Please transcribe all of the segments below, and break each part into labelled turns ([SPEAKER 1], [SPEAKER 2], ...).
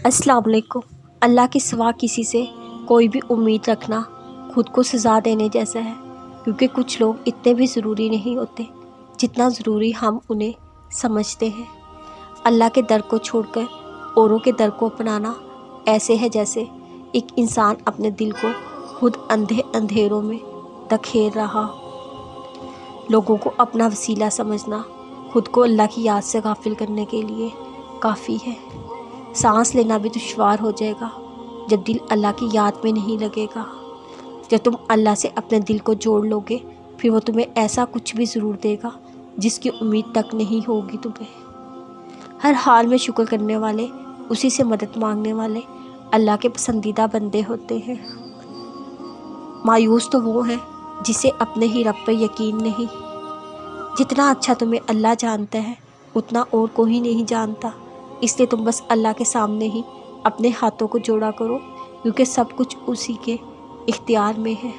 [SPEAKER 1] अस्सलाम वालेकुम। अल्लाह के सिवा किसी से कोई भी उम्मीद रखना खुद को सज़ा देने जैसा है, क्योंकि कुछ लोग इतने भी ज़रूरी नहीं होते जितना ज़रूरी हम उन्हें समझते हैं। अल्लाह के दर को छोड़कर औरों के दर को अपनाना ऐसे है जैसे एक इंसान अपने दिल को खुद अंधेरों में धकेल रहा। लोगों को अपना वसीला समझना खुद को अल्लाह की याद से गाफिल करने के लिए काफ़ी है। सांस लेना भी दुश्वार हो जाएगा जब दिल अल्लाह की याद में नहीं लगेगा। जब तुम अल्लाह से अपने दिल को जोड़ लोगे, फिर वो तुम्हें ऐसा कुछ भी ज़रूर देगा जिसकी उम्मीद तक नहीं होगी तुम्हें। हर हाल में शुक्र करने वाले, उसी से मदद मांगने वाले अल्लाह के पसंदीदा बंदे होते हैं। मायूस तो वो हैं जिसे अपने ही रब पर यकीन नहीं। जितना अच्छा तुम्हें अल्लाह जानता है उतना और कोई नहीं जानता, इसलिए तुम बस अल्लाह के सामने ही अपने हाथों को जोड़ा करो, क्योंकि सब कुछ उसी के इख्तियार में है।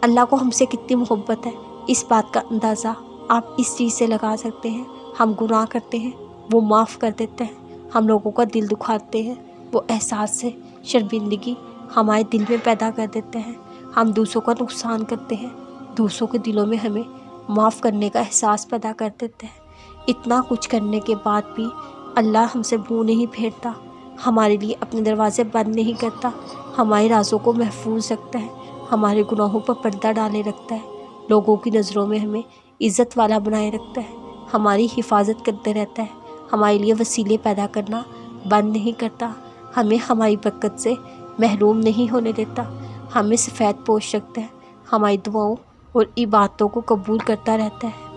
[SPEAKER 1] अल्लाह को हमसे कितनी मोहब्बत है, इस बात का अंदाज़ा आप इस चीज़ से लगा सकते हैं। हम गुनाह करते हैं, वो माफ़ कर देते हैं। हम लोगों का दिल दुखाते हैं, वो एहसास से शर्मिंदगी हमारे दिल में पैदा कर देते हैं। हम दूसरों का नुकसान करते हैं, दूसरों के दिलों में हमें माफ़ करने का एहसास पैदा कर देते हैं। इतना कुछ करने के बाद भी अल्लाह हमसे मुँह नहीं फेरता, हमारे लिए अपने दरवाज़े बंद नहीं करता, हमारे राज़ों को महफूज रखता है, हमारे गुनाहों पर पर्दा डाले रखता है, लोगों की नज़रों में हमें इज़्ज़त वाला बनाए रखता है, हमारी हिफाजत करते रहता है, हमारे लिए वसीले पैदा करना बंद नहीं करता, हमें हमारी बरकत से महरूम नहीं होने देता, हमें सफ़ेद पोश रखता है, हमारी दुआओं और इबादतों को कबूल करता रहता है,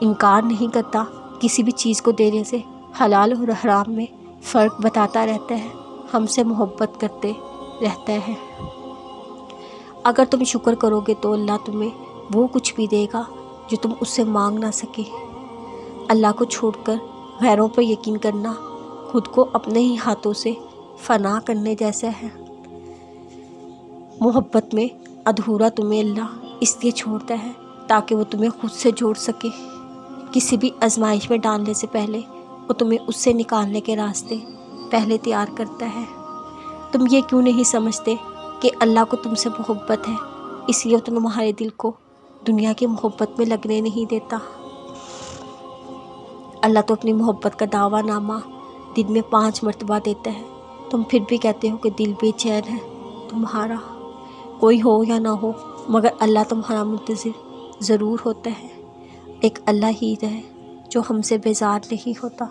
[SPEAKER 1] इनकार नहीं करता किसी भी चीज़ को देने से, हलाल और हराम में फ़र्क बताता रहता है, हमसे मोहब्बत करते रहता है। अगर तुम शुक्र करोगे तो अल्लाह तुम्हें वो कुछ भी देगा जो तुम उससे मांग ना सके। अल्लाह को छोड़कर गैरों पर यकीन करना खुद को अपने ही हाथों से फना करने जैसा है। मोहब्बत में अधूरा तुम्हें अल्लाह इसलिए छोड़ता है ताकि वो तुम्हें खुद से जोड़ सके। किसी भी आजमाइश में डालने से पहले वो तुम्हें उससे निकालने के रास्ते पहले तैयार करता है। तुम ये क्यों नहीं समझते कि अल्लाह को तुमसे मोहब्बत है, इसलिए वो तुम्हारे दिल को दुनिया की मोहब्बत में लगने नहीं देता। अल्लाह तो अपनी मोहब्बत का दावानामा दिन में 5 मरतबा देता है, तुम फिर भी कहते हो कि दिल बेचैन है तुम्हारा। कोई हो या ना हो, मगर अल्लाह तुम्हारा मुंतज़िर ज़रूर होता है। एक अल्लाह ही है जो हमसे बेजार नहीं होता।